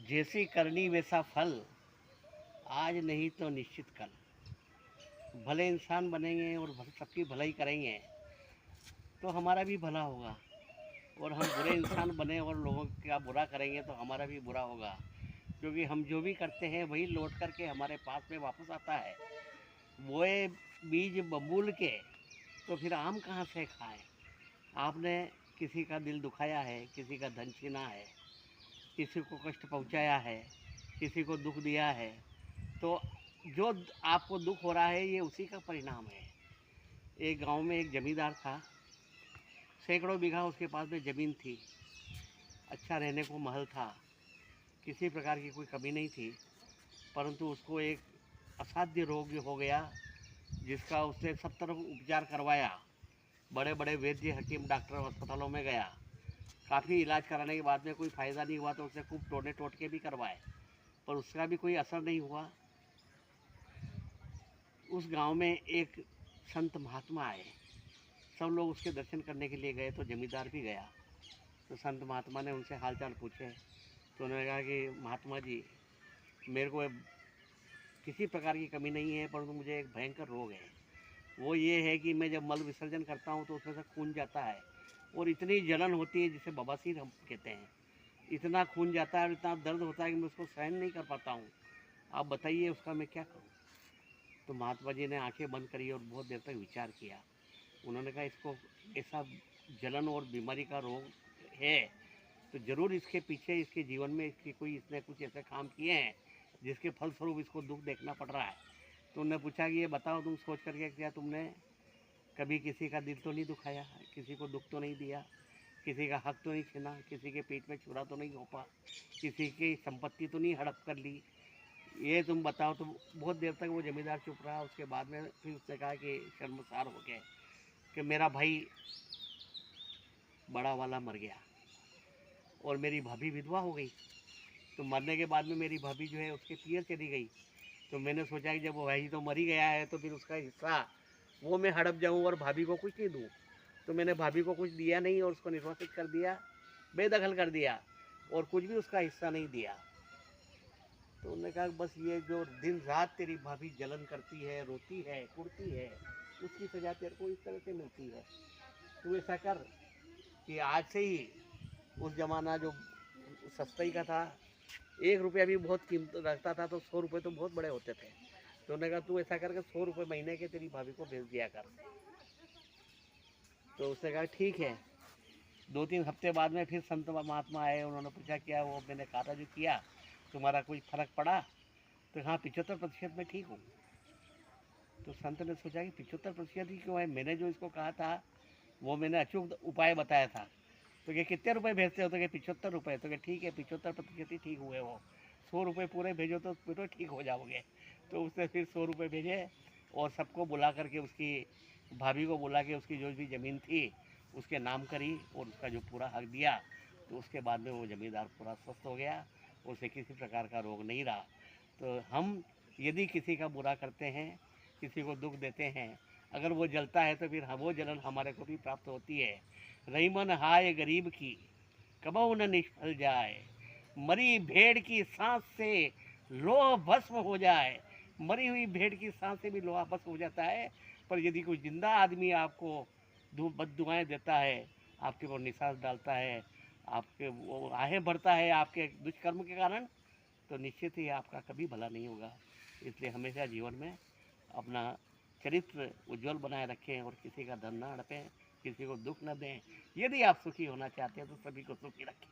जैसी करनी वैसा फल, आज नहीं तो निश्चित कल। भले इंसान बनेंगे और सबकी भलाई करेंगे तो हमारा भी भला होगा, और हम बुरे इंसान बने और लोगों का बुरा करेंगे तो हमारा भी बुरा होगा। क्योंकि हम जो भी करते हैं वही लौट करके हमारे पास में वापस आता है। बोए बीज बबूल के तो फिर आम कहाँ से खाएं। आपने किसी का दिल दुखाया है, किसी का धन छीना है, किसी को कष्ट पहुंचाया है, किसी को दुख दिया है, तो जो आपको दुख हो रहा है ये उसी का परिणाम है। एक गांव में एक जमींदार था, सैकड़ों बीघा उसके पास में ज़मीन थी, अच्छा रहने को महल था, किसी प्रकार की कोई कमी नहीं थी। परंतु उसको एक असाध्य रोग हो गया, जिसका उसने सब तरफ उपचार करवाया। बड़े बड़े वैद्य, हकीम, डॉक्टर अस्पतालों में गया, काफ़ी इलाज कराने के बाद में कोई फ़ायदा नहीं हुआ तो उसने खूब टोने टोटके भी करवाए, पर उसका भी कोई असर नहीं हुआ। उस गांव में एक संत महात्मा आए, सब लोग उसके दर्शन करने के लिए गए, तो जमींदार भी गया। तो संत महात्मा ने उनसे हालचाल पूछे, तो उन्होंने कहा कि महात्मा जी, मेरे को किसी प्रकार की कमी नहीं है, परंतु मुझे एक भयंकर रोग है। वो ये है कि मैं जब मल विसर्जन करता हूँ तो उसमें से खून जाता है, और इतनी जलन होती है जिसे बवासीर हम कहते हैं। इतना खून जाता है और इतना दर्द होता है कि मैं उसको सहन नहीं कर पाता हूँ। आप बताइए उसका मैं क्या करूँ। तो महात्मा जी ने आंखें बंद करी और बहुत देर तक विचार किया। उन्होंने कहा, इसको ऐसा जलन और बीमारी का रोग है तो ज़रूर इसके पीछे, इसके जीवन में इसने कुछ ऐसे काम किए हैं जिसके फलस्वरूप इसको दुख देखना पड़ रहा है। तो उन्होंने पूछा कि ये बताओ, तुम सोच करके, क्या तुमने कभी किसी का दिल तो नहीं दुखाया, किसी को दुख तो नहीं दिया, किसी का हक तो नहीं छीना, किसी के पेट में छुरा तो नहीं घोंपा, किसी की संपत्ति तो नहीं हड़प कर ली, ये तुम बताओ। तो बहुत देर तक वो जमींदार चुप रहा। उसके बाद में फिर उसने कहा कि शर्मसार हो गए कि मेरा भाई बड़ा वाला मर गया और मेरी भाभी विधवा हो गई। तो मरने के बाद में मेरी भाभी जो है उसके पियर चली गई। तो मैंने सोचा कि जब वो भाई तो मर ही गया है तो फिर उसका हिस्सा वो मैं हड़प जाऊँ और भाभी को कुछ नहीं दूँ। तो मैंने भाभी को कुछ दिया नहीं और उसको निर्वासित कर दिया, बेदखल कर दिया, और कुछ भी उसका हिस्सा नहीं दिया। तो उन्होंने कहा, बस ये जो दिन रात तेरी भाभी जलन करती है, रोती है, कुड़ती है, उसकी सजा तेरे को इस तरह से मिलती है। तू ऐसा कर कि आज से ही, उस ज़माना जो सस्ता ही का था, 1 रुपया भी बहुत कीमत रखता था, तो 100 रुपये तो बहुत बड़े होते थे। तो उन्होंने कहा, तू ऐसा करके 100 रुपये महीने के तेरी भाभी को भेज दिया कर। तो उसने कहा ठीक है। 2-3 हफ्ते बाद में फिर संत महात्मा आए। उन्होंने पूछा, क्या वो मैंने कहा था जो किया, तुम्हारा कोई फर्क पड़ा? तो हाँ, 75% में ठीक हूँ। तो संत ने सोचा कि 75% ही क्यों है, मैंने जो इसको कहा था वो मैंने अचूक उपाय बताया था। तो क्या कितने रुपए भेजते हो? तो क्या 75 रुपये। तो क्या ठीक है, 75% ही ठीक हुए हो, 100 रुपये पूरे भेजो तो फिर तो ठीक हो जाओगे। तो उसने फिर 100 रुपये भेजे और सबको बुला करके, उसकी भाभी को बुला के उसकी जो भी ज़मीन थी उसके नाम करी और उसका जो पूरा हक दिया। तो उसके बाद में वो ज़मींदार पूरा स्वस्थ हो गया, उसे किसी प्रकार का रोग नहीं रहा। तो हम यदि किसी का बुरा करते हैं, किसी को दुख देते हैं, अगर वो जलता है तो फिर वो जलन हमारे को भी प्राप्त होती है। रही मन हाय गरीब की, कबहू न निष्फल जाए, मरी भेड़ की सांस से लोहा भस्म हो जाए। मरी हुई भेड़ की सांस से भी लोहा भस्म हो जाता है, पर यदि कोई जिंदा आदमी आपको बद्दुआएं देता है, आपके ऊपर निशान डालता है, आपके वो आहें भरता है आपके दुष्कर्म के कारण, तो निश्चित ही आपका कभी भला नहीं होगा। इसलिए हमेशा जीवन में अपना चरित्र उज्जवल बनाए रखें और किसी का धन न हड़पें, किसी को दुख न दें। यदि आप सुखी होना चाहते हैं तो सभी को सुखी रखें।